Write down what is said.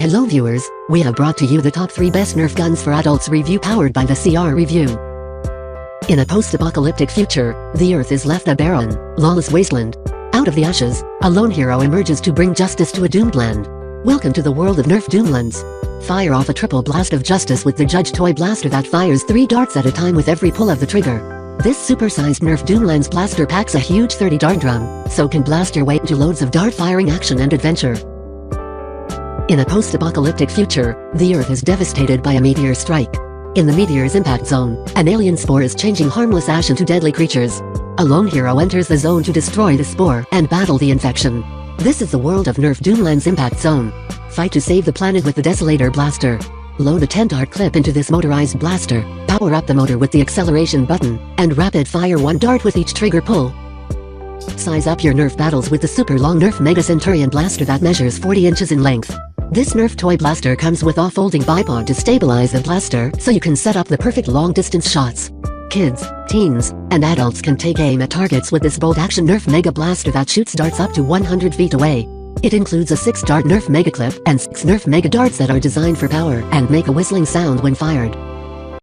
Hello viewers, we have brought to you the top 3 best Nerf guns for adults review powered by the CR Review. In a post-apocalyptic future, the Earth is left a barren, lawless wasteland. Out of the ashes, a lone hero emerges to bring justice to a doomed land. Welcome to the world of Nerf Doomlands. Fire off a triple blast of justice with the Judge Toy Blaster that fires 3 darts at a time with every pull of the trigger. This super-sized Nerf Doomlands blaster packs a huge 30 dart drum, so can blast your way into loads of dart-firing action and adventure. In a post-apocalyptic future, the Earth is devastated by a meteor strike. In the meteor's impact zone, an alien spore is changing harmless ash into deadly creatures. A lone hero enters the zone to destroy the spore and battle the infection. This is the world of Nerf Doomland's impact zone. Fight to save the planet with the Desolator Blaster. Load a 10-dart clip into this motorized blaster, power up the motor with the acceleration button, and rapid-fire 1 dart with each trigger pull. Size up your Nerf battles with the super long Nerf Mega Centurion Blaster that measures 40 inches in length. This Nerf toy blaster comes with a folding bipod to stabilize the blaster so you can set up the perfect long-distance shots. Kids, teens, and adults can take aim at targets with this bolt-action Nerf Mega Blaster that shoots darts up to 100 feet away. It includes a 6-dart Nerf Mega Clip and 6 Nerf Mega Darts that are designed for power and make a whistling sound when fired.